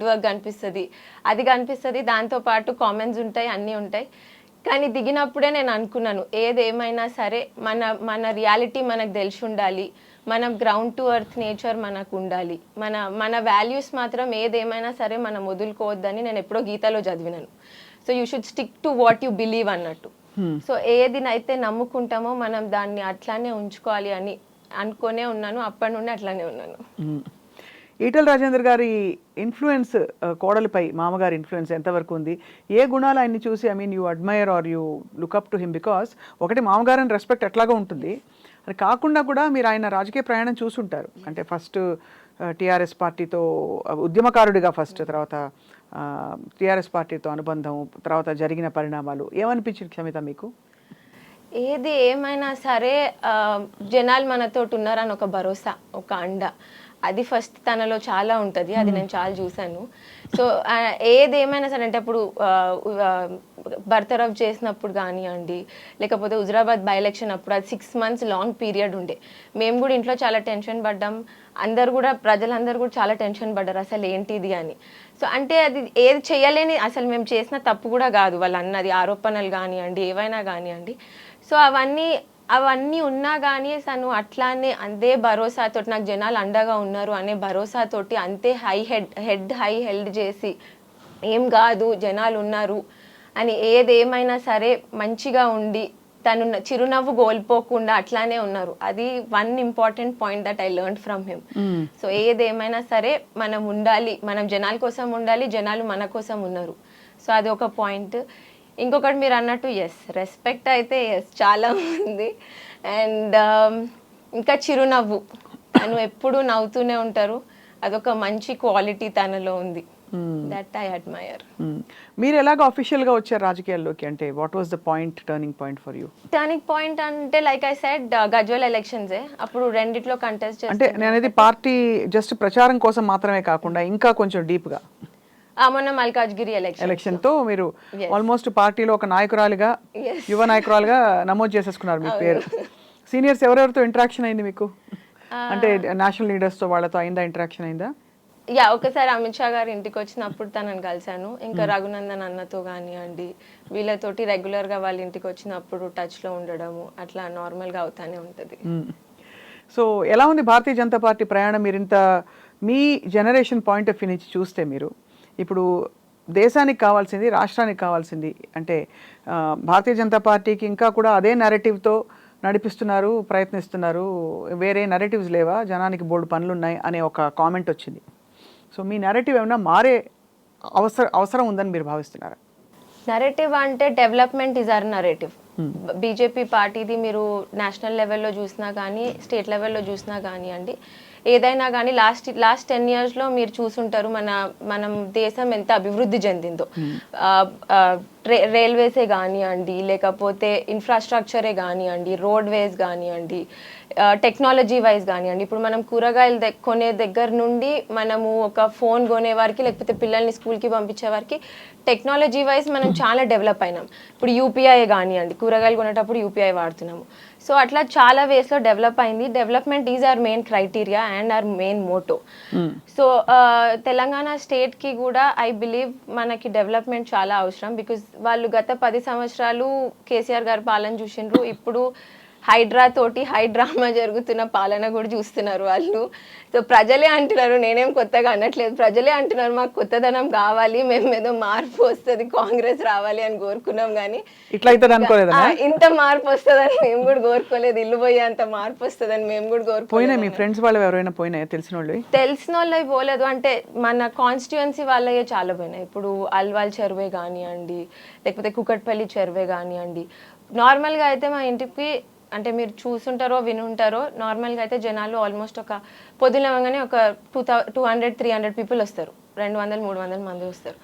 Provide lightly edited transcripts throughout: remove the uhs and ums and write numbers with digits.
Hard work కనిపిస్తుంది, అది కనిపిస్తుంది, దాంతోపాటు కామెంట్స్ ఉంటాయి, అన్నీ ఉంటాయి. కానీ దిగినప్పుడే నేను అనుకున్నాను, ఏదేమైనా సరే మన మన రియాలిటీ మనకు తెలిసి ఉండాలి, మనం గ్రౌండ్ టు ఎర్త్ నేచర్ మనకు ఉండాలి, మన వాల్యూస్ మాత్రం ఏదేమైనా సరే మనం వదులుకోవద్దని నేను ఎప్పుడో గీతలో చదివినాను. So you should stick to what you believe అన్నట్టు. సో ఏదినైతే నమ్ముకుంటామో మనం దాన్ని అట్లానే ఉంచుకోవాలి అని అనుకునే ఉన్నాను. అప్పటి నుండి అట్లానే ఉన్నాను. ఈటెల రాజేందర్ గారి ఇన్ఫ్లుయెన్స్ కోడలిపై మామగారి ఇన్ఫ్లుయెన్స్ ఎంతవరకు ఉంది? ఏ గుణాలు ఆయన్ని చూసి you admire are you look up to him? Because ఒకటి మామగారిని రెస్పెక్ట్ ఎట్లాగా ఉంటుంది, అది కాకుండా కూడా మీరు ఆయన రాజకీయ ప్రయాణం చూసుంటారు. అంటే ఫస్ట్ టీఆర్ఎస్ పార్టీతో ఉద్యమకారుడిగా ఫస్ట్, తర్వాత టీఆర్ఎస్ పార్టీతో అనుబంధం, తర్వాత జరిగిన పరిణామాలు ఏమనిపించింది క్షమిత మీకు? ఏది ఏమైనా సరే జనాలు మనతోటి ఉన్నారని ఒక భరోసా, ఒక అండ, అది ఫస్ట్ తనలో చాలా ఉంటుంది. అది నేను చాలా చూసాను. సో ఏదేమైనా సరే అంటే అప్పుడు బర్తరఫ్ చేసినప్పుడు కానివ్వండి, లేకపోతే హుజరాబాద్ బై ఎలక్షన్ అప్పుడు అది 6 months లాంగ్ పీరియడ్ ఉండే. మేము కూడా ఇంట్లో చాలా టెన్షన్ పడ్డాం, అందరు కూడా ప్రజలందరూ కూడా చాలా టెన్షన్ పడ్డారు అసలు ఏంటిది అని. సో అంటే అది ఏది చేయలేని, అసలు మేము చేసిన తప్పు కూడా కాదు వాళ్ళు అన్నది, ఆరోపణలు కానివ్వండి ఏవైనా కానివ్వండి. సో అవన్నీ ఉన్నా కానీ తను అట్లానే అంతే భరోసాతో నాకు జనాలు అండగా ఉన్నారు అనే భరోసాతోటి అంతే హై హెల్డ్ చేసి ఏం కాదు జనాలు ఉన్నారు అని, ఏదేమైనా సరే మంచిగా ఉండి తను చిరునవ్వు కోల్పోకుండా అట్లానే ఉన్నారు. అది one important point that I learn from him. So ఏదేమైనా సరే మనం ఉండాలి, మనం జనాల కోసం ఉండాలి, జనాలు మన కోసం ఉన్నారు. సో అది ఒక పాయింట్. ఇంకొకటి మీరు అన్నట్టు ఎస్ రెస్పెక్ట్ అయితే ఎస్ చాలా ఉంది. అండ్ ఇంకా చిరునవ్వు, తను ఎప్పుడు నవ్వుతూనే ఉంటారు, అదొక మంచి క్వాలిటీ తనలో ఉంది. That I admire. మీరు ఎలాగ అఫీషియల్ గా వచ్చారు రాజకీయాల్లోకి? అంటే what was the point, turning point for you? Turning point అంటే like I said Gajwel elections, అప్పుడు రెండిట్లో కంటెస్ట్ అంటే నేను అనేది పార్టీ జస్ట్ ప్రచారం కోసం మాత్రమే కాకుండా ఇంకా కొంచెం డీప్ గా మొన్న మల్కాజ్గిరి ఎలక్షన్ తో మీరు ఆల్మోస్ట్ పార్టీలో ఒక నాయకురాలిగా, యువ నాయకురాలుగా నమోదు చేసేసుకున్నారు మీ పేరు. సీనియర్స్ ఎవరెవరితో ఇంటరాక్షన్ అయింది మీకు? అంటే నేషనల్ లీడర్స్ తో వాళ్ళతో అయిందా, ఇంటరాక్షన్ అయిందా? ఒకసారి అమిత్ షా గారు ఇంటికి వచ్చినప్పుడు తనని కలిశాను. ఇంకా రఘునందన్ అన్నతో కానివ్వండి వీళ్ళతోటి రెగ్యులర్ గా వాళ్ళ ఇంటికి వచ్చినప్పుడు టచ్ లో ఉండడము అట్లా నార్మల్ గా అవుతానే ఉంటది. సో ఎలా ఉంది భారతీయ జనతా పార్టీ ప్రయాణం? మీరు ఇంత మీ జనరేషన్ పాయింట్ ఆఫ్ వ్యూ నుంచి చూస్తే, మీరు ఇప్పుడు దేశానికి కావాల్సింది, రాష్ట్రానికి కావాల్సింది అంటే భారతీయ జనతా పార్టీకి ఇంకా కూడా అదే నెరేటివ్తో నడిపిస్తున్నారు, ప్రయత్నిస్తున్నారు, వేరే నెరేటివ్స్ లేవా, జనానికి బోల్డ్ పనులు ఉన్నాయి అనే ఒక కామెంట్ వచ్చింది. సో మీ నెరేటివ్ ఏమైనా మారే అవసరం ఉందని మీరు భావిస్తున్నారా? నెరేటివ్ అంటే development is our narrative. BJP పార్టీది మీరు నేషనల్ లెవెల్లో చూసినా కానీ స్టేట్ లెవెల్లో చూసినా కానివ్వండి, ఏదైనా కానీ లాస్ట్ 10 yearsలో మీరు చూసుంటారు మనం దేశం ఎంత అభివృద్ధి చెందిందో. రైల్వేసే కానివ్వండి, లేకపోతే ఇన్ఫ్రాస్ట్రక్చరే కానివ్వండి, రోడ్ వేస్ కానివ్వండి, టెక్నాలజీ వైజ్ కానివ్వండి. ఇప్పుడు మనం కూరగాయలు కొనే దగ్గర నుండి మనము ఒక ఫోన్ కొనే వారికి, లేకపోతే పిల్లల్ని స్కూల్కి పంపించే వారికి టెక్నాలజీ వైజ్ మనం చాలా డెవలప్ అయినాం. ఇప్పుడు యూపీఐ కానివ్వండి, కూరగాయలు కొనేటప్పుడు యూపీఐ వాడుతున్నాము. సో అట్లా చాలా వేస్లో డెవలప్ అయింది. Development is our main criteria and our main motto. So Telangana స్టేట్కి కూడా ఐ బిలీవ్ మనకి డెవలప్మెంట్ చాలా అవసరం. బికాజ్ వాళ్ళు గత 10 సంవత్సరాలు కేసీఆర్ గారు పాలన చూసిండ్రు. ఇప్పుడు హైడ్రా తోటి డ్రామా జరుగుతున్న పాలన కూడా చూస్తున్నారు వాళ్ళు. సో ప్రజలే అంటున్నారు, నేనేం కొత్తగా అనట్లేదు, ప్రజలే అంటున్నారు మాకు కొత్తదనం కావాలి, మేము ఏదో మార్పు వస్తుంది, కాంగ్రెస్ రావాలి అని కోరుకున్నాం. కానీ ఇంత మార్పు వస్తుందని మేము కూడా కోరుకోలేదు, ఇల్లు పోయే అంత మార్పు వస్తుందని మేము కూడా కోరుకోలేదు. మీ ఫ్రెండ్స్ వాళ్ళు ఎవరైనా పోయినాయి? తెలిసిన వాళ్ళవి పోలేదు, అంటే మన కాన్స్టిట్యుయెన్సీ వాళ్ళే చాలా పోయినాయి. ఇప్పుడు అల్వాల్ చెరువే కానివ్వండి, లేకపోతే కుకట్పల్లి చెరువే కానివ్వండి. నార్మల్గా అయితే మా ఇంటికి అంటే మీరు చూసుంటారో వినుంటారో, నార్మల్గా అయితే జనాలు ఆల్మోస్ట్ ఒక పొద్దునవగానే ఒక 200-300 పీపుల్ వస్తారు, 200-300 మంది వస్తారు.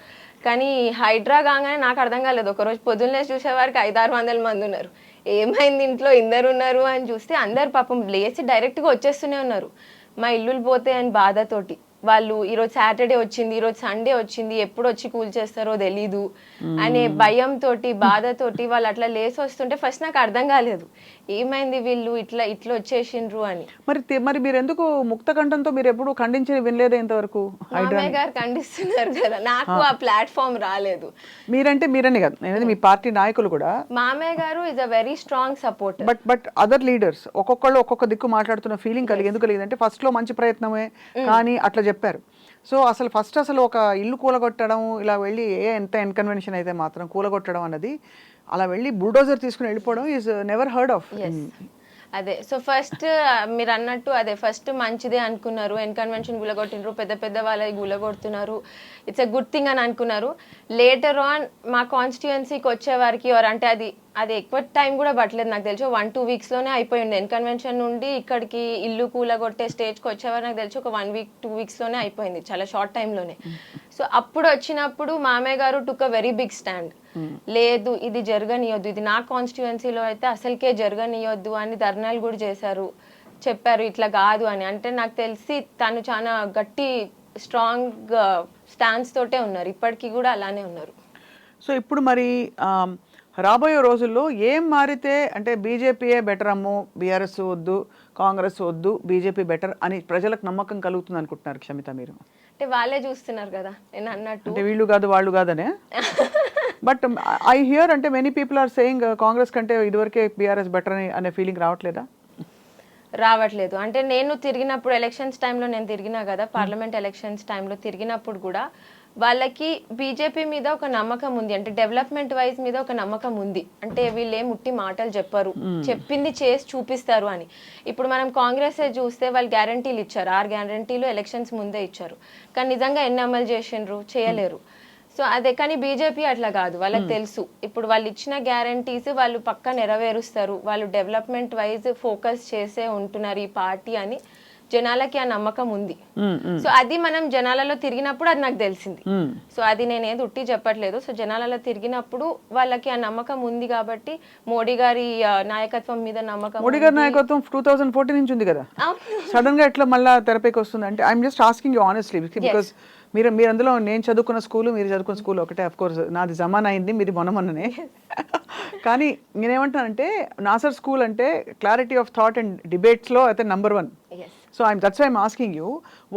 కానీ హైడ్రా కాగానే నాకు అర్థం కాలేదు, ఒకరోజు పొద్దున్నే చూసేవారికి 500-600 మంది ఉన్నారు. ఏమైంది ఇంట్లో ఇందరు ఉన్నారు అని చూస్తే అందరు పాపం లేచి డైరెక్ట్గా వచ్చేస్తూనే ఉన్నారు. మా ఇల్లులు పోతే అని బాధతోటి వాళ్ళు ఈరోజు సాటర్డే వచ్చింది, ఈరోజు సండే వచ్చింది, ఎప్పుడు వచ్చి కూల్ చేస్తారో తెలీదు అనే భయంతో బాధతోటి వాళ్ళు అట్లా లేసి వస్తుంటే ఫస్ట్ నాకు అర్థం కాలేదు ఏమైంది వీళ్ళు ఇట్లా ఇట్లా వచ్చేసిండ్రు అని. మరి మీరు ఎందుకు ముక్త కంఠంతో మీరు ఎప్పుడు ఖండించి వినలేదే ఇంతవరకు? మామయ్య గారు ఖండిస్తున్నారు కదా, నాకు ఆ ప్లాట్ఫామ్ రాలేదు. మీరని కాదు, నేనది మీ పార్టీ నాయకులు కూడా. మామయ్య గారు is a very strong supporter. But other leaders ఒక్కొక్కళ్ళు ఒక్కొక్క దిక్కు మాట్లాడుతున్న ఫీలింగ్ ఎందుకు కలిగిందంటే ఫస్ట్ లో మంచి ప్రయత్నమే కానీ అట్లా చెప్పారు. సో అసలు ఒక ఇల్లు కూలగొట్టడం, ఇలా వెళ్ళి ఎంత ఇన్కన్వెన్షన్ అయితే మాత్రం కూలగొట్టడం అన్నది, అలా వెళ్ళి బుల్డోజర్ తీసుకుని వెళ్ళిపోవడం ఈజ్ నెవర్ హర్డ్ ఆఫ్. అదే సో ఫస్ట్ మీరు అన్నట్టు అదే ఫస్ట్ మంచిదే అనుకున్నారు, ఎన్కన్వెన్షన్ గులగొట్టినారు, పెద్ద పెద్ద వాళ్ళకి గులగొడుతున్నారు, ఇట్స్ ఎ గుడ్ థింగ్ అని అనుకున్నారు. లేటర్ ఆన్ మా కాన్స్టిట్యుయెన్సీకి వచ్చే వారికి అంటే అది ఎక్కువ టైం కూడా పట్టలేదు, నాకు తెలిసి 1-2 వీక్స్లోనే అయిపోయింది. ఎన్కన్వెన్షన్ నుండి ఇక్కడికి ఇల్లు కూలగొట్టే స్టేజ్కి వచ్చేవారు నాకు తెలిసి ఒక 1-2 వీక్స్లోనే అయిపోయింది, చాలా షార్ట్ టైంలోనే. సో అప్పుడు వచ్చినప్పుడు మామయ్య గారు టుక్ అ వెరీ బిగ్ స్టాండ్. లేదు ఇది జరగనియొద్దు, ఇది నా కాన్స్టిట్యుయెన్సీలో అయితే అసలుకే జరగనియొద్దు అని ధర్నాలు కూడా చేశారు, చెప్పారు ఇట్లా కాదు అని. అంటే నాకు తెలిసి తను చాలా గట్టి స్ట్రాంగ్ స్టాన్స్ తోటే ఉన్నారు, ఇప్పటికీ కూడా అలానే ఉన్నారు. సో ఇప్పుడు మరి రాబోయే రోజుల్లో ఏం మారితే అంటే బీజేపీయే బెటర్ అమ్మో, బీఆర్ఎస్ వద్దు, కాంగ్రెస్ వద్దు, బీజేపీ బెటర్ అని ప్రజలకు నమ్మకం కలుగుతుంది అనుకుంటున్నారు క్షమిత మీరు? అంటే వాళ్ళే చూస్తున్నారు కదా నేను అన్నట్టు, అంటే వీళ్ళు కాదు వాళ్ళు కాదనే. బట్ ఐ హియర్ అంటే many people are saying Congress కంటే ఇదివరకే బీఆర్ఎస్ బెటర్ అనే ఫీలింగ్ రావట్లేదా? రావట్లేదు. అంటే నేను తిరిగినప్పుడు ఎలక్షన్స్ టైంలో నేను తిరిగినా కదా, పార్లమెంట్ ఎలక్షన్స్ టైంలో తిరిగినప్పుడు కూడా వాళ్ళకి బీజేపీ మీద ఒక నమ్మకం ఉంది, అంటే డెవలప్మెంట్ వైజ్ మీద ఒక నమ్మకం ఉంది. అంటే వీళ్ళు ఏం ముట్టి మాటలు చెప్పరు, చెప్పింది చేసి చూపిస్తారు అని. ఇప్పుడు మనం కాంగ్రెస్ చూస్తే వాళ్ళు గ్యారంటీలు ఇచ్చారు, 6 గ్యారంటీలు ఎలక్షన్స్ ముందే ఇచ్చారు, కానీ నిజంగా ఎన్ని అమలు చేసిండ్రు? చేయలేరు. సో అదే, కానీ బీజేపీ అట్లా కాదు, వాళ్ళకి తెలుసు ఇప్పుడు వాళ్ళు ఇచ్చిన గ్యారంటీస్ వాళ్ళు పక్కా నెరవేరుస్తారు, వాళ్ళు డెవలప్మెంట్ వైజ్ ఫోకస్ చేసే ఉంటున్నారు ఈ పార్టీ అని జనాలకి ఆ నమ్మకం ఉంది. సో అది మనం జనాలలో తిరిగినప్పుడు అది నాకు తెలిసింది. సో అది నేనేది ఉట్టి చెప్పట్లేదు. సో జనాలలో తిరిగినప్పుడు వాళ్ళకి ఆ నమ్మకం ఉంది కాబట్టి మోడీ గారి నాయకత్వం మీద నమ్మకం. మోడీ గారి నాయకత్వం 2014 నుంచి ఉంది కదా, సడన్ గా ఎట్లా మళ్ళీ తెరపైకి వస్తుంది అంటే I'm just asking you honestly, because మీరు అందులో నేను చదువుకున్న స్కూల్ మీరు చదువుకున్న స్కూల్ ఒకటే, అఫ్ కోర్స్ నాది జమానా అయింది, మీది మొన్ననే. కానీ నేనేమంటానంటే నాసర్ స్కూల్ అంటే క్లారిటీ ఆఫ్ థాట్ అండ్ డిబేట్స్లో అయితే number 1. So that's why I'm asking you,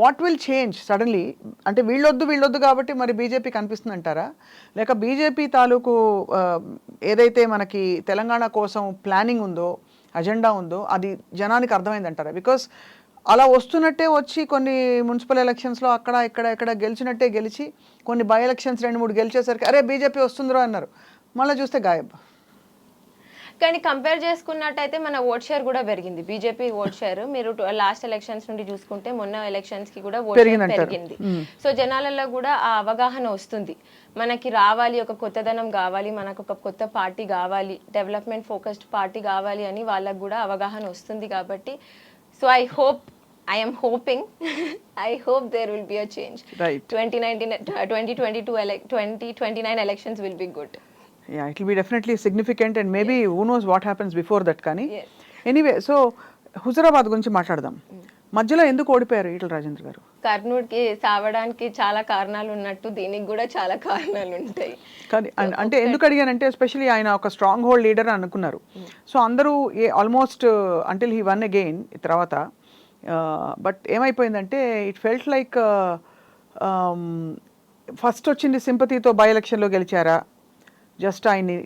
what will change suddenly? అంటే వీళ్ళొద్దు కాబట్టి మరి బీజేపీ కనిపిస్తుంది అంటారా, లేక బీజేపీ తాలూకు ఏదైతే మనకి తెలంగాణ కోసం ప్లానింగ్ ఉందో, అజెండా ఉందో అది జనానికి అర్థమైందంటారా? బికాస్ అలా వస్తున్నట్టే వచ్చి కొన్ని మున్సిపల్ ఎలక్షన్స్లో అక్కడ ఇక్కడ గెలిచినట్టే గెలిచి కొన్ని బై ఎలక్షన్స్ 2-3 గెలిచేసరికి అరే బీజేపీ వస్తుందిరో అన్నారు, మళ్ళీ చూస్తే గాయబ్. కానీ కంపేర్ చేసుకున్నట్టయితే మన ఓట్ షేర్ కూడా పెరిగింది, బీజేపీ ఓట్ షేర్. మీరు లాస్ట్ ఎలక్షన్స్ నుండి చూసుకుంటే మొన్న ఎలక్షన్స్ కి కూడా ఓట్ షేర్ పెరిగింది. సో జనాలలో కూడా ఆ అవగాహన వస్తుంది, మనకి రావాలి ఒక కొత్తదనం కావాలి, మనకు ఒక కొత్త పార్టీ కావాలి, డెవలప్మెంట్ ఫోకస్డ్ పార్టీ కావాలి అని వాళ్ళకు కూడా అవగాహన వస్తుంది కాబట్టి. So I am hoping I hope there will be a change. Right. 2029 elections will be good. Yeah, it will be definitely significant and maybe who knows what happens before that కానీ. Anyway, so Huzurabad గురించి మాట్లాడదాం. మధ్యలో ఎందుకు ఓడిపోయారు ఈటల రాజేంద్ర గారు? కర్నూలుకి సావడానికి చాలా కారణాలు ఉన్నట్టు దీనికి కూడా చాలా కారణాలు ఉంటాయి. కానీ అంటే ఎందుకు అడిగానంటే ఎస్పెషల్లీ ఆయన ఒక స్ట్రాంగ్ హోల్డ్ లీడర్ అని అనుకున్నారు. సో అందరూ almost until he one again తర్వాత, బట్ ఏమైపోయిందంటే ఇట్ ఫెల్ట్ లైక్ ఫస్ట్ వచ్చింది సింపతితో బై ఎలక్షన్లో గెలిచారా, జస్ట్ ఆయన్ని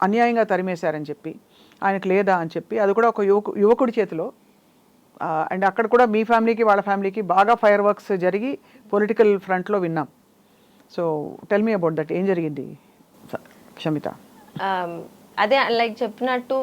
అన్యాయంగా తరిమేశారని చెప్పి, ఆయనకు లేదా అని చెప్పి, అది కూడా ఒక యువకుడి చేతిలో. అండ్ అక్కడ కూడా మీ ఫ్యామిలీకి వాళ్ళ ఫ్యామిలీకి బాగా ఫైర్ వర్క్స్ జరిగి పొలిటికల్ ఫ్రంట్లో విన్నాం. So tell me about that, ఏం జరిగింది క్షమిత? అదే లైక్ చెప్పినట్టు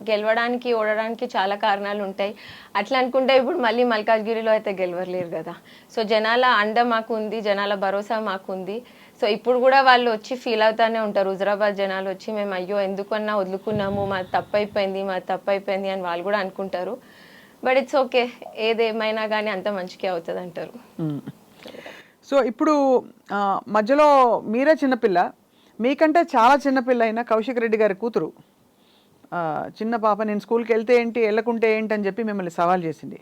గెలవడానికి ఓడడానికి చాలా కారణాలు ఉంటాయి. అట్లా అనుకుంటే ఇప్పుడు మళ్ళీ మల్కాజ్గిరిలో అయితే గెలవలేరు కదా. సో జనాల అండ మాకు ఉంది, జనాల భరోసా మాకు ఉంది. సో ఇప్పుడు కూడా వాళ్ళు వచ్చి ఫీల్ అవుతానే ఉంటారు, హుజరాబాద్ జనాలు వచ్చి మేము అయ్యో ఎందుకన్నా వదులుకున్నాము, మాది తప్పైపోయింది అని వాళ్ళు కూడా అనుకుంటారు. బట్ ఇట్స్ ఓకే, ఏదేమైనా కానీ అంత మంచిగా అవుతుంది అంటారు. సో ఇప్పుడు మధ్యలో మీరే చిన్నపిల్ల, మీకంటే చాలా చిన్నపిల్ల అయిన కౌశిక్ రెడ్డి గారి కూతురు, చిన్న పాప, నేను స్కూల్కి వెళ్తే ఏంటి వెళ్ళకుంటే ఏంటి అని చెప్పి మిమ్మల్ని సవాల్ చేసింది.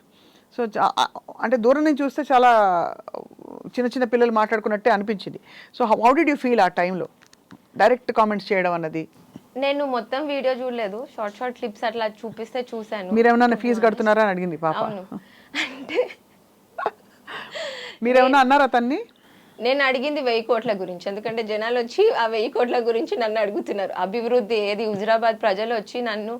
సో అంటే దూరం నుంచి చూస్తే చాలా చిన్న పిల్లలు మాట్లాడుకున్నట్టే అనిపించింది. So how did you feel ఆ టైంలో డైరెక్ట్ కామెంట్స్ చేయడం అన్నది? నేను మొత్తం వీడియో చూడలేదు, షార్ట్ షార్ట్ క్లిప్స్ అట్లా చూపిస్తే చూశాను. మీరేమన్నా ఫీజు కడుతున్నారా అని అడిగింది పాప. అవును. అంటే మీరేమన్నా అన్నారా తన్ని? నేను అడిగింది 1000 కోట్ల గురించి, ఎందుకంటే జనాలు వచ్చి ఆ 1000 కోట్ల గురించి నన్ను అడుగుతున్నారు. అభివృద్ధి ఏది, హుజురాబాద్ ప్రజలు వచ్చి నన్ను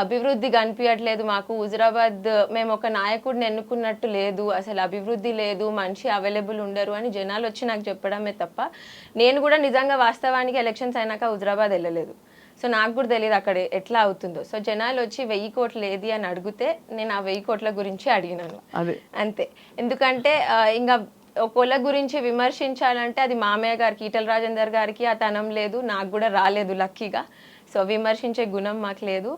అభివృద్ధి కనిపించట్లేదు మాకు, హుజురాబాద్ మేము ఒక నాయకుడిని ఎన్నుకున్నట్టు లేదు, అసలు అభివృద్ధి లేదు, మనిషి అవైలబుల్ ఉండరు అని జనాలు వచ్చి నాకు చెప్పడమే తప్ప నేను కూడా నిజంగా వాస్తవానికి ఎలక్షన్స్ అయినాక హుజురాబాద్ వెళ్ళలేదు. సో నాకు కూడా తెలియదు అక్కడ ఎట్లా అవుతుందో. సో జనాలు వచ్చి 1000 కోట్లు ఏది అని అడిగితే నేను ఆ 1000 కోట్ల గురించి అడిగినాను అంతే. ఎందుకంటే ఇంకా ఒకళ్ళ గురించి విమర్శించాలంటే అది మామయ్య గారికి, ఈటల రాజేందర్ గారికి ఆ తనం లేదు, నాకు కూడా రాలేదు లక్కీగా. సో విమర్శించే గుణం మాకు లేదు.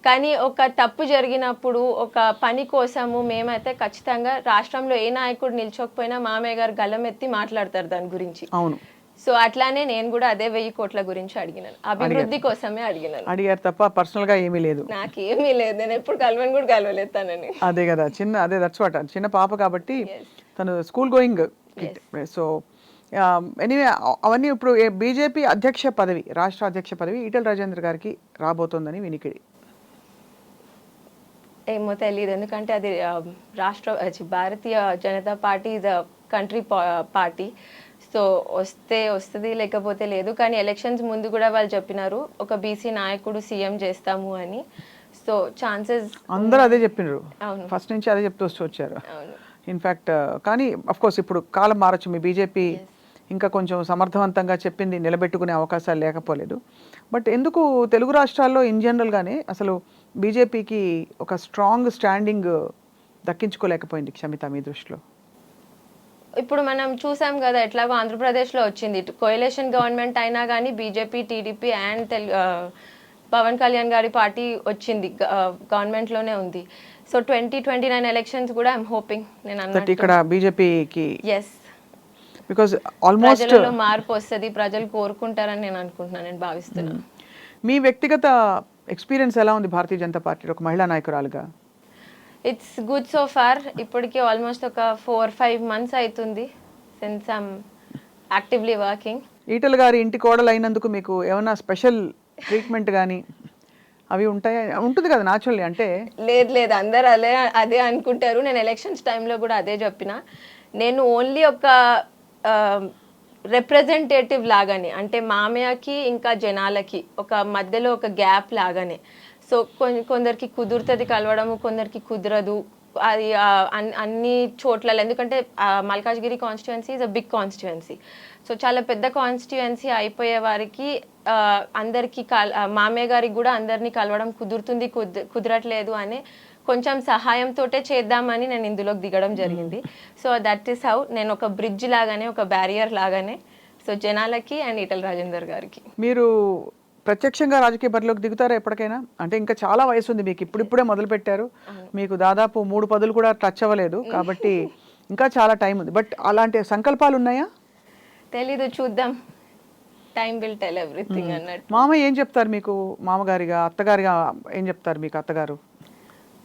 కానీ ఒక తప్పు జరిగినప్పుడు ఒక పని కోసము మేమైతే ఖచ్చితంగా రాష్ట్రంలో ఏ నాయకుడు నిల్చోకపోయినా మామయ్య గారు గల్లం ఎత్తి మాట్లాడతారు దాని గురించి. అవును. సో అట్లానే నేను కూడా అదే 1000 కోట్ల గురించి అడిగినాను, అభివృద్ధి కోసమే అడిగినాను. అడిగారు తప్ప పర్సనల్ గా ఏమీ లేదు. నాకేమీ లేదు, నేను ఎప్పుడు కలవని కూడా కలవలేదు తనని. అదే కదా, అదే దట్స్ వాట్, చిన్న పాప కాబట్టి తను స్కూల్ గోయింగ్. సో ఎనీవే అవన్నీ ఇప్పుడు బీజేపీ అధ్యక్ష పదవి, రాష్ట్ర అధ్యక్ష పదవి ఈటల రాజేందర్ గారికి రాబోతోందని వినికిడి. ఏమో తెలియదు, ఎందుకంటే అది Bharatiya Janata party is country party. So వస్తుంది, లేకపోతే లేదు. కానీ ఎలక్షన్స్ ముందు కూడా వాళ్ళు చెప్పినారు ఒక బీసీ నాయకుడు సీఎం చేస్తాము అని. సో ఛాన్సెస్ అందరూ అదే చెప్పినారు, అవును, ఫస్ట్ నుంచి అదే చెప్తూ వచ్చారు. అవును. ఇన్ఫ్యాక్ట్ కానీ అఫ్ కోర్స్ ఇప్పుడు కాలం మారచ్చు, మీ బీజేపీ ఇంకా కొంచెం సమర్థవంతంగా చెప్పింది నిలబెట్టుకునే అవకాశాలు లేకపోలేదు. బట్ ఎందుకు తెలుగు రాష్ట్రాల్లో ఇన్ జనరల్గానే అసలు బీజేపీకి ఒక స్ట్రాంగ్ స్టాండింగ్ దక్కించుకోలేకపోయింది క్షమిత మీ దృష్టిలో? ఇప్పుడు మనం చూసాం కదా, ఎట్లాగో ఆంధ్రప్రదేశ్లో వచ్చింది కోయలేషన్ గవర్నమెంట్ అయినా కానీ BJP, TDP and Pawan Kalyan గారి పార్టీ వచ్చింది, గవర్నమెంట్లోనే ఉంది. సో 2029 ఎలక్షన్స్ కూడా ఐఎమ్ హోపింగ్ నేను అన్నట్టు ఇక్కడ బీజేపీకి ఎస్, బికాజ్ ఆల్మోస్ట్ ప్రజలలో మార్పు వస్తుంది, ప్రజలు కోరుకుంటారని నేను అనుకుంటున్నాను, నేను భావిస్తున్నాను. మీ వ్యక్తిగత ఎక్స్పీరియన్స్ ఎలా ఉంది భారతీయ జనతా పార్టీ ఒక మహిళా నాయకురాలుగా? It's good so far. ఇప్పటికి ఆల్మోస్ట్ ఒక 4-5 months అవుతుంది since I'm actively working. Etela గారి ఇంటి కోడలు అయినందుకు మీకు ఏమైనా స్పెషల్ ట్రీట్మెంట్ కానీ అవి ఉంటాయా? ఉంటుంది కదా న్యాచురల్లీ. అంటే లేదు, అందరు అదే అనుకుంటారు. నేను ఎలక్షన్స్ టైంలో కూడా అదే చెప్పిన, నేను ఓన్లీ ఒక రిప్రజెంటేటివ్ లాగానే, అంటే మామయ్యకి ఇంకా జనాలకి ఒక మధ్యలో ఒక గ్యాప్ లాగానే. సో కొందరికి కుదురుతుంది కలవడము, కొందరికి కుదరదు. అది అన్ని చోట్ల, ఎందుకంటే Malkajgiri constituency is a big constituency. So చాలా పెద్ద కాన్స్టిట్యుయెన్సీ అయిపోయే వారికి అందరికీ మామయ్య గారికి కూడా అందరినీ కలవడం కుదురుతుంది, కుదరట్లేదు అనే కొంచెం సహాయంతో చేద్దామని నేను ఇందులోకి దిగడం జరిగింది. సో దట్ ఈస్ హౌ నేను ఒక బ్రిడ్జ్ లాగానే, ఒక బ్యారియర్ లాగానే, సో జనాలకి అండ్ ఈటల రాజేందర్ గారికి. మీరు ప్రత్యక్షంగా రాజకీయ బరిలోకి దిగుతారా ఎప్పటికైనా? అంటే ఇంకా చాలా వయసు ఉంది మీకు, ఇప్పుడిప్పుడే మొదలు పెట్టారు, మీకు దాదాపు 3 పదులు కూడా టచ్ అవ్వలేదు కాబట్టి ఇంకా చాలా టైం ఉంది. బట్ అలాంటి సంకల్పాలు ఉన్నాయా? తెలీదు, చూద్దాం, టైం విల్ టెల్ ఎవ్రీథింగ్ అన్నట్టు. మామయ్య ఏం చెప్తారు మీకు, మామగారిగా అత్తగారిగా ఏం చెప్తారు మీకు అత్తగారు?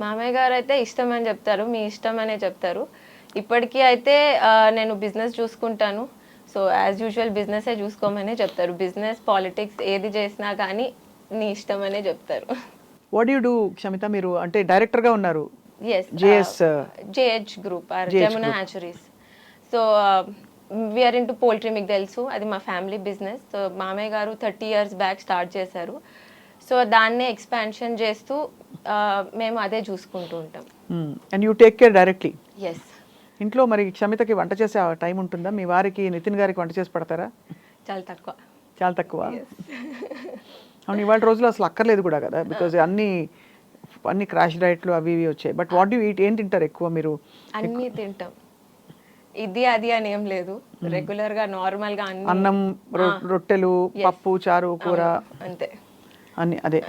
మామయ్య గారు అయితే ఇష్టం అని చెప్తారు, మీ ఇష్టం అనే చెప్తారు. ఇప్పటికీ అయితే నేను బిజినెస్ చూసుకుంటాను, సో యాజ్ యూజువల్ బిజినెసే చూసుకోమనే చెప్తారు. బిజినెస్, పాలిటిక్స్ ఏది చేసినా కానీ నీ ఇష్టం అనే చెప్తారు. What you do Kshamitha? మీరు అంటే డైరెక్టర్గా ఉన్నారు yes JH group or Jamuna hatcheries. So we are into poultry, మీకు తెలుసు అది మా ఫ్యామిలీ బిజినెస్. సో మామయ్య గారు 30 years బ్యాక్ స్టార్ట్ చేశారు. సో దాన్నే ఎక్స్పాన్షన్ చేస్తూ మేము అదే చూసుకుంటూ ఉంటాం. And you take care directly? Yes. ఇంట్లో మరి క్షమితకి వంట చేసే టైం ఉంటుందా? మీ వారికి నితిన్ గారికి వంట చేసి పెడతారా? చాలా తక్కువ. చాలా తక్కువ. అవును, ఇవాళ రోజులు అసలు అక్కర్లేదు కూడా కదా, బికాజ్ అన్ని క్రాష్ డైట్లు అవి ఇవి వచ్చాయి. బట్ వాట్ యు ఈట్, ఏం తింటారు ఎక్కువ మీరు? అన్నీ తింటాం, ఇది అది అని ఏం లేదు, రెగ్యులర్ గా నార్మల్ గా అన్నం, రొట్టెలు, పప్పు, చారు, కూర, అంతే అన్ని అదే.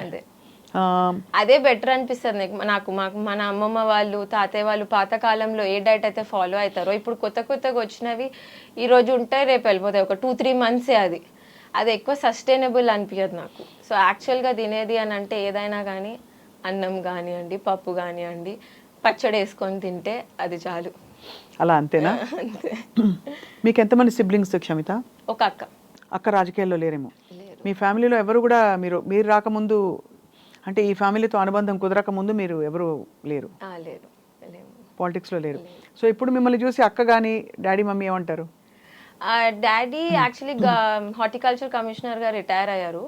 అదే బెటర్ అనిపిస్తుంది నాకు. మన అమ్మమ్మ వాళ్ళు, తాతయ్య వాళ్ళు పాతకాలంలో ఏ డైట్ అయితే ఫాలో అవుతారో, ఇప్పుడు కొత్తగా వచ్చినవి ఈ రోజు ఉంటాయి రేపు వెళ్ళిపోతాయి, ఒక 2-3 months అది ఎక్కువ సస్టైనబుల్ అనిపించదు నాకు. సో యాక్చువల్గా తినేది అని అంటే ఏదైనా కానీ అన్నం కానివ్వండి, పప్పు కానివ్వండి, పచ్చడి వేసుకొని తింటే అది చాలు. అలా అంతేనా? అంతే. మీకు ఎంతమంది సిబ్లింగ్స్ క్షమిత? ఒక అక్క. అక్క రాజకీయాల్లో లేరేమో? లేరు. మీ ఫ్యామిలీలో ఎవరు కూడా మీరు రాకముందు అంటే ఈ ఫ్యామిలీతో అనుబంధం కుదరక ముందు మీరు ఎవరు లేరు, లేదు, లేము. పాలిటిక్స్లో లేరు. సో ఇప్పుడు మిమ్మల్ని చూసి అక్క కానీ డాడీ మమ్మీ ఏమంటారు? డాడీ యాక్చువల్లీ హార్టికల్చర్ కమిషనర్గా రిటైర్ అయ్యారు.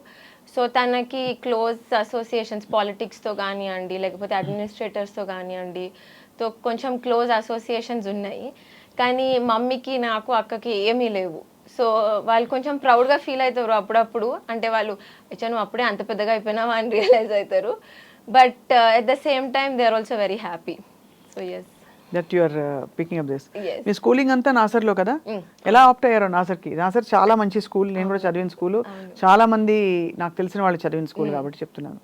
సో తనకి క్లోజ్ అసోసియేషన్స్ పాలిటిక్స్తో కానివ్వండి, లేకపోతే అడ్మినిస్ట్రేటర్స్తో కానివ్వండి, తో కొంచెం క్లోజ్ అసోసియేషన్స్ ఉన్నాయి. కానీ మమ్మీకి నాకు అక్కకి ఏమీ లేవు. సో వాళ్ళు కొంచెం ప్రౌడ్గా ఫీల్ అవుతారు అప్పుడప్పుడు. అంటే వాళ్ళు నువ్వు అప్పుడే అంత పెద్దగా అయిపోయినావా అని రియలైజ్ అవుతారు. But at the same time they are also very happy. So yes, that you are picking up this. Yes. మీ స్కూలింగ్ అంతా నాసర్లో కదా? ఎలా ఆప్ట్ అయ్యారో నాసర్కి? నాసర్ చాలా మంచి స్కూల్, నేను కూడా చదివిన స్కూల్, చాలా మంది నాకు తెలిసిన వాళ్ళు చదివిన స్కూల్ కాబట్టి చెప్తున్నాను.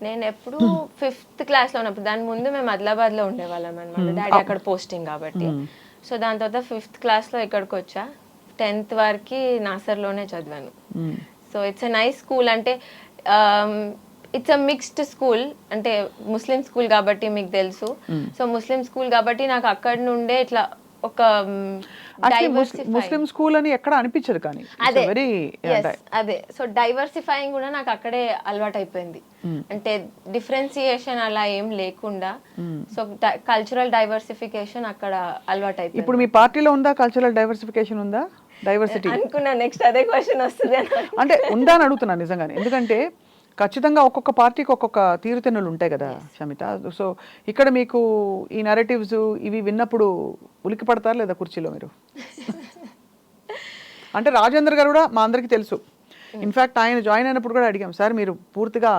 నేను ఎప్పుడు 5th క్లాస్లో ఉన్నప్పుడు, దాని ముందు మేము ఆదిలాబాద్లో ఉండేవాళ్ళం అనమాట. డాడీ అక్కడ పోస్టింగ్ కాబట్టి. సో దాని తర్వాత 5th క్లాస్లో ఇక్కడికి వచ్చా. 10th వరకు నాసర్లోనే చదివాను. So it's a nice school. అంటే ఇట్స్ అ మిక్స్డ్ స్కూల్, అంటే ముస్లిం స్కూల్ కాబట్టి మీకు తెలుసు. సో ముస్లిం స్కూల్ కాబట్టి నాకు అక్కడి నుండే ఇట్లా ఒక ముస్లిం స్కూల్ అని ఎక్కడ అనిపించదు, కానీ అదే వెరీ అదే. సో డైవర్సిఫైయింగ్ కూడా నాకు అక్కడే అలవాటు అయిపోయింది. అంటే డిఫరెన్సియేషన్ అలా ఏం లేకుండా, సో కల్చరల్ డైవర్సిఫికేషన్ అక్కడ అలవాటు అయిపోయింది. ఇప్పుడు మీ పార్టీలో ఉందా కల్చరల్ డైవర్సిఫికేషన్ ఉందా? డైవర్సిటీ అనుకున్నా నెక్స్ట్ అదే క్వశ్చన్ వస్తుంది అంటే ఉందా అని అడుగుతున్నాను నిజంగానే. ఎందుకంటే ఖచ్చితంగా ఒక్కొక్క పార్టీకి ఒక్కొక్క తీరుతెన్నులు ఉంటాయి కదా షమిత. సో ఇక్కడ మీకు ఈ నరేటివ్స్ ఇవి విన్నప్పుడు ఉలికి పడతారు లేదా కుర్చీలో మీరు? అంటే రాజేంద్ర గారు కూడా మా అందరికీ తెలుసు. ఇన్ఫ్యాక్ట్ ఆయన జాయిన్ అయినప్పుడు కూడా అడిగాం, సార్ మీరు పూర్తిగా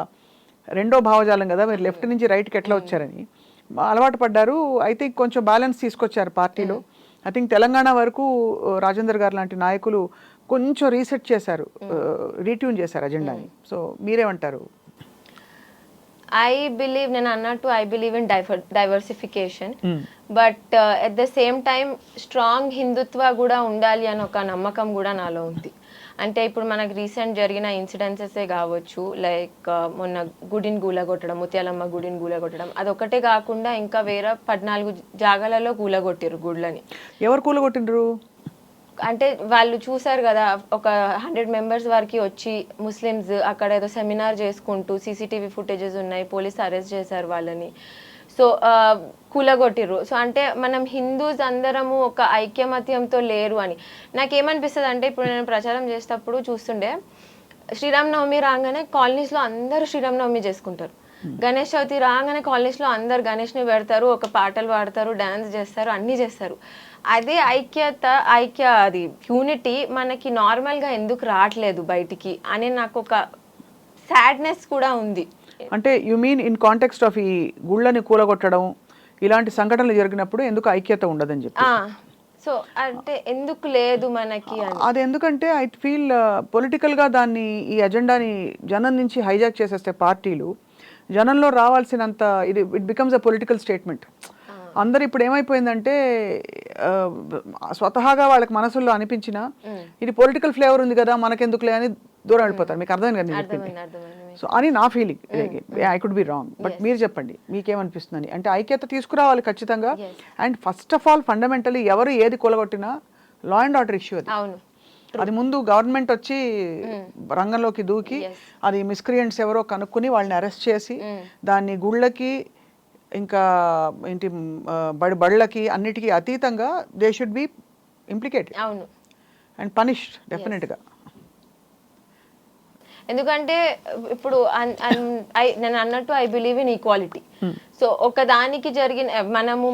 రెండో భావజాలం కదా, మీరు లెఫ్ట్ నుంచి రైట్కి ఎట్లా వచ్చారని. అలవాటు పడ్డారు. ఐ థింక్ కొంచెం బ్యాలెన్స్ తీసుకొచ్చారు పార్టీలో. ఐ థింక్ తెలంగాణ వరకు రాజేంద్ర గారు లాంటి నాయకులు కొంచెం రీసెట్ చేశారు, రీట్యూన్ చేశారు అజెండాని. సో మీరేమంటారు? ఐ బిలీవ్, నేను అన్నట్టు I believe in diversification. But at the same time strong Hindutva కూడా ఉండాలి అని ఒక నమ్మకం కూడా నాలో ఉంది. అంటే ఇప్పుడు మనకు రీసెంట్ జరిగిన ఇన్సిడెన్సెసే కావచ్చు, లైక్ మొన్న గుడిని గూలగొట్టడం, ముత్యాలమ్మ గుడిని గూలగొట్టడం, అదొకటే కాకుండా ఇంకా వేరే 14 జాగాలలో కూలగొట్టారు గుళ్ళని. ఎవరు కూలగొట్టిండ్రు? అంటే వాళ్ళు చూసారు కదా, ఒక 100 మెంబర్స్ వరకు వచ్చి ముస్లిమ్స్ అక్కడ ఏదో సెమినార్ చేసుకుంటూ, సీసీటీవీ ఫుటేజెస్ ఉన్నాయి, పోలీస్ అరెస్ట్ చేశారు వాళ్ళని. సో కూలగొట్టిర్రు. సో అంటే మనం హిందూస్ అందరము ఒక ఐక్యమత్యంతో లేరు అని నాకేమనిపిస్తుంది అంటే, ఇప్పుడు నేను ప్రచారం చేసేటప్పుడు చూస్తుండే, శ్రీరామనవమి రాగానే కాలనీస్లో అందరూ శ్రీరామనవమి చేసుకుంటారు. గణేష్ చవితి రాగానే కాలనీస్లో అందరు గణేష్ని పెడతారు, ఒక పాటలు పాడతారు, డాన్స్ చేస్తారు, అన్నీ చేస్తారు. అదే అది యూనిటీ మనకి నార్మల్గా ఎందుకు రావట్లేదు బయటికి అని నాకు ఒక సాడ్నెస్ కూడా ఉంది. అంటే you mean in context of ఈ గుళ్ళని కూలగొట్టడం ఇలాంటి సంఘటనలు జరిగినప్పుడు ఎందుకు ఐక్యత ఉండదని చెప్పి. సో అంటే ఎందుకు లేదు మనకి అని. అది ఎందుకంటే ఐ ఫీల్ పొలిటికల్గా దాన్ని, ఈ అజెండాని జనం నుంచి హైజాక్ చేసేస్తే పార్టీలు, జనంలో రావాల్సినంత ఇది it becomes a political statement. అందరు ఇప్పుడు ఏమైపోయిందంటే స్వతహాగా వాళ్ళకి మనసుల్లో అనిపించిన ఇది పొలిటికల్ ఫ్లేవర్ ఉంది కదా మనకెందుకులే అని దూరం వెళ్ళిపోతారు. మీకు అర్థమైంది కదా నేను చెప్పింది? సో అని నా feeling. I could be wrong, but మీరు చెప్పండి మీకేమనిపిస్తుందని. అంటే ఐక్యత తీసుకురావాలి ఖచ్చితంగా. And first of all fundamentally ఎవరు ఏది కూలగొట్టినా లా అండ్ ఆర్డర్ ఇష్యూ అది. అది ముందు గవర్నమెంట్ వచ్చి రంగంలోకి దూకి అది మిస్క్రియంట్స్ ఎవరో కనుక్కుని వాళ్ళని అరెస్ట్ చేసి దాన్ని గుళ్ళకి ఇంకా ఏంటి బళ్ళకి అన్నిటికీ అతీతంగా they should be implicated and punished డెఫినెట్గా. ఎందుకంటే ఇప్పుడు నేను అన్నట్టు I believe in equality. So ఒకదానికి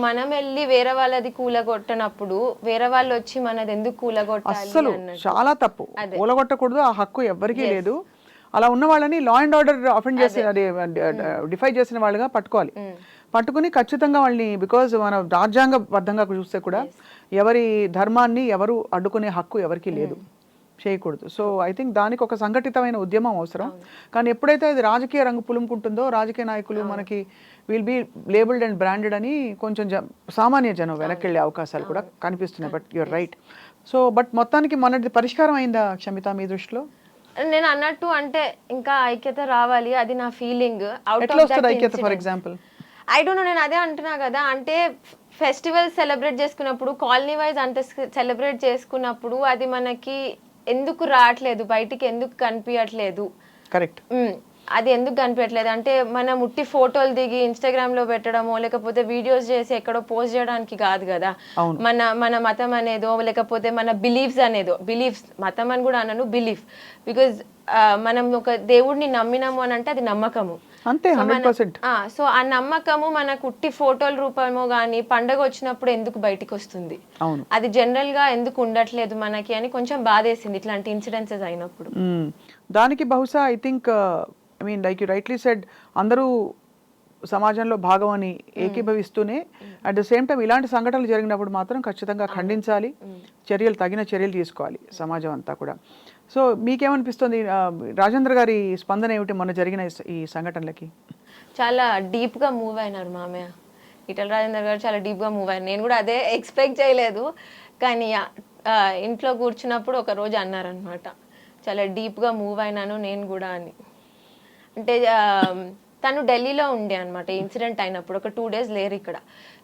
మనం వెళ్ళి వేరే వాళ్ళది కూలగొట్టనప్పుడు వేరే వాళ్ళు వచ్చి మనది ఎందుకు కూలగొట్టాలి? అసలు చాలా తప్పు, కూలగొట్టకూడదు, ఆ హక్కు ఎవ్వరికీ లేదు. అలా ఉన్న వాళ్ళని లా అండ్ ఆర్డర్ అఫెండ్ చేసి అది డిఫై చేసిన వాళ్ళుగా పట్టుకోవాలి. పట్టుకుని ఖచ్చితంగా వాళ్ళని, బికాజ్ మన రాజ్యాంగబద్ధంగా చూస్తే కూడా ఎవరి ధర్మాన్ని ఎవరు అడ్డుకునే హక్కు ఎవరికీ లేదు, చేయకూడదు. సో ఐ థింక్ దానికి ఒక సంఘటితమైన ఉద్యమం అవసరం. కానీ ఎప్పుడైతే అది రాజకీయ రంగు పులుముకుంటుందో, రాజకీయ నాయకులు మనకి will be labelled and branded అని కొంచెం సామాన్య జనం వెనక్కి వెళ్ళే అవకాశాలు కూడా కనిపిస్తున్నాయి. But you're right. So but మొత్తానికి మొన్నటి పరిష్కారం అయిందా క్షమిత మీ దృష్టిలో? నేను అన్నట్టు అంటే ఇంకా ఐక్యత రావాలి, అది నా ఫీలింగ్. ఎట్లా వస్తుంది ఐక్యత? For example I don't know, నేను అదే అంటున్నా కదా. అంటే ఫెస్టివల్ సెలబ్రేట్ చేసుకున్నప్పుడు, కాలనీ వైజ్ అంత సెలబ్రేట్ చేసుకున్నప్పుడు అది మనకి ఎందుకు రావట్లేదు బయటికి, ఎందుకు కనిపించట్లేదు, కరెక్ట్. అది ఎందుకు కనిపించట్లేదు అంటే మనం ఉట్టి ఫోటోలు దిగి ఇన్స్టాగ్రామ్ లో పెట్టడమో లేకపోతే వీడియోస్ చేసి ఎక్కడో పోస్ట్ చేయడానికి కాదు కదా. అవును. మన మతం అనేదో లేకపోతే మన బిలీఫ్స్ అనేదో, బిలీఫ్స్ మతం అని కూడా అనను, బిలీఫ్. బికాజ్ మనం ఒక దేవుడిని నమ్మినాము అని అంటే అది నమ్మకము. అంతే, 100%. సో ఆ నమ్మకము మనకు ఉట్టి ఫోటోల రూపమో కానీ పండగ వచ్చినప్పుడు ఎందుకు బయటికి వస్తుంది, అవును. అది జనరల్ గా ఎందుకు ఉండట్లేదు మనకి అని కొంచెం బాధేసింది ఇట్లాంటి ఇన్సిడెన్సెస్ అయినప్పుడు. దానికి బహుశా I think I mean like you rightly said, అందరూ సమాజంలో భాగం అని ఏకీభవిస్తూనే అట్ ద సేమ్ టైం ఇలాంటి సంఘటనలు జరిగినప్పుడు మాత్రం ఖచ్చితంగా ఖండించాలి, తగిన చర్యలు తీసుకోవాలి సమాజం అంతా కూడా. సో మీకేమనిపిస్తుంది, రాజేంద్ర గారి స్పందన ఏమిటి మొన్న జరిగిన ఈ సంఘటనలకి? చాలా డీప్ గా మూవ్ అయినారు మామయ్య. ఈటల రాజేందర్ గారు చాలా డీప్ గా మూవ్ అయ్యారు. నేను కూడా అదే ఎక్స్పెక్ట్ చేయలేదు, కానీ ఇంట్లో కూర్చున్నప్పుడు ఒక రోజు అన్నారనమాట, చాలా డీప్ గా మూవ్ అయినాను నేను కూడా అని. అంటే తను ఢిల్లీలో ఉండే అనమాట ఇన్సిడెంట్ అయినప్పుడు, ఒక 2 days లేరు ఇక్కడ.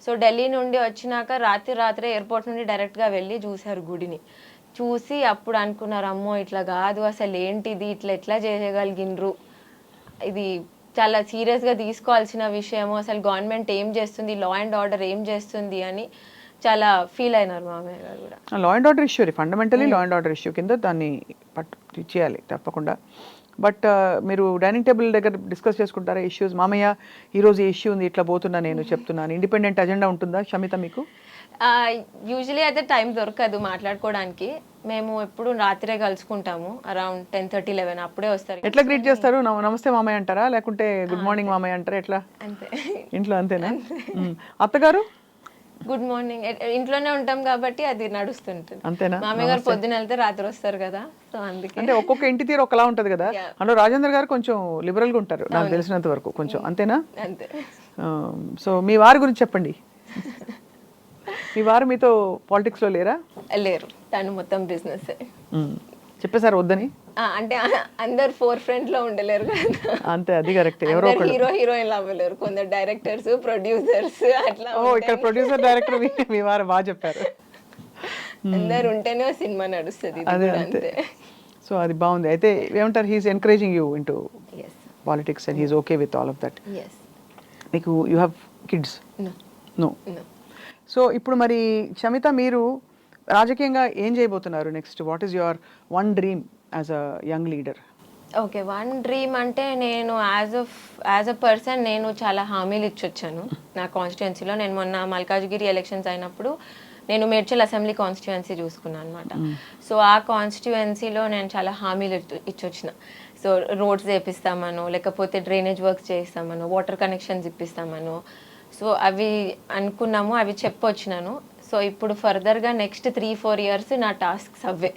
సో ఢిల్లీ నుండి వచ్చినాక రాత్రి ఎయిర్పోర్ట్ నుండి డైరెక్ట్గా వెళ్ళి చూశారు గుడిని. చూసి అప్పుడు అనుకున్నారు, అమ్మో ఇట్లా కాదు, అసలు ఏంటిది, ఎట్లా చేయగలిగినరు, ఇది చాలా సీరియస్గా తీసుకోవాల్సిన విషయము, అసలు గవర్నమెంట్ ఏం చేస్తుంది, లా అండ్ ఆర్డర్ ఏం చేస్తుంది అని చాలా ఫీల్ అయినారు మామయ్య గారు కూడా. Law and order issue, fundamentally law and order issue కింద దాన్ని చేయాలి తప్పకుండా. బట్ మీరు డైనింగ్ టేబుల్ దగ్గర డిస్కస్ చేసుకుంటారా ఇష్యూస్? మామయ్య ఈరోజు ఈ ఇష్యూ ఉంది, ఇట్లా పోతున్నా, నేను చెప్తున్నాను, ఇండిపెండెంట్ అజెండా ఉంటుందా షమిత మీకు? యూజువలీ అయితే టైం దొరకదు మాట్లాడుకోవడానికి. మేము ఎప్పుడు రాత్రే కలుసుకుంటాము, అరౌండ్ 10:30-11 అప్పుడే వస్తారు. ఎట్లా గ్రీట్ చేస్తారు? నమస్తే మామయ్య అంటారా, లేకుంటే గుడ్ మార్నింగ్ మామయ్య అంటారా, ఎట్లా? అంతే, ఇంట్లో అంతేనా? అత్తగారు గుడ్ మార్నింగ్, ఇంట్లోనే ఉంటాం కాబట్టి అది నడుస్తుంటుంది. అంతేనా? మామయ్య గారు పొద్దున వెళ్తే రాత్రి వస్తారు కదా, సో అందుకే. అంటే ఒక్కొక్క ఇంటి తీరు ఒకలా ఉంటది కదా. అందులో రాజేంద్ర గారు కొంచెం లిబరల్ గా ఉంటారు నాకు తెలిసినంత వరకు, కొంచెం అంతేనా? అంతే. సో మీ వారి గురించి చెప్పండి. మీ వారు మీతో పాలిటిక్స్ లో లేరా? లేరు, తను మొత్తం బిజినెస్. చెప్పేసారు వద్దని? అంటే అందరు ఫోర్ ఫ్రంట్ లో ఉండలేరు కదా. అంతే, అది కరెక్ట్. ఎవరో హీరోయిన్ అవ్వలేరు, కొందరు డైరెక్టర్స్, ప్రొడ్యూసర్స్ అట్లా. ఓ, ఇక్కడ ప్రొడ్యూసర్ డైరెక్టర్ మీ వారు బాగా చెప్పారు. అందరు ఉంటేనే సినిమా నడుస్తుంది. అదే అంతే. సో అది బాగుంది. అయితే ఏమంటారు, he is encouraging you into politics and he is okay with all of that. మీకు you have kids? No. So ఇప్పుడు మరి షమిత, మీరు రాజకీయంగా ఏం చేయబోతున్నారు next? What is your one dream as a young leader? Okay, one dream అంటే నేను యాజ్ అ పర్సన్ నేను చాలా హామీలు ఇచ్చొచ్చాను నా కాన్స్టిట్యుయెన్సీలో. నేను మొన్న మల్కాజ్గిరి ఎలక్షన్స్ అయినప్పుడు నేను మేడ్చల్ అసెంబ్లీ కాన్స్టిట్యుయెన్సీ చూసుకున్నాను అనమాట. సో ఆ కాన్స్టిట్యుయెన్సీలో నేను చాలా హామీలు ఇచ్చొచ్చిన. సో రోడ్స్ వేపిస్తామను, లేకపోతే డ్రైనేజ్ వర్క్స్ చేయిస్తామను, వాటర్ కనెక్షన్స్ ఇప్పిస్తామను. సో అవి అనుకున్నాము, అవి చెప్పొచ్చినాను. సో ఇప్పుడు ఫర్దర్గా నెక్స్ట్ 3-4 years నా టాస్క్స్ అవే.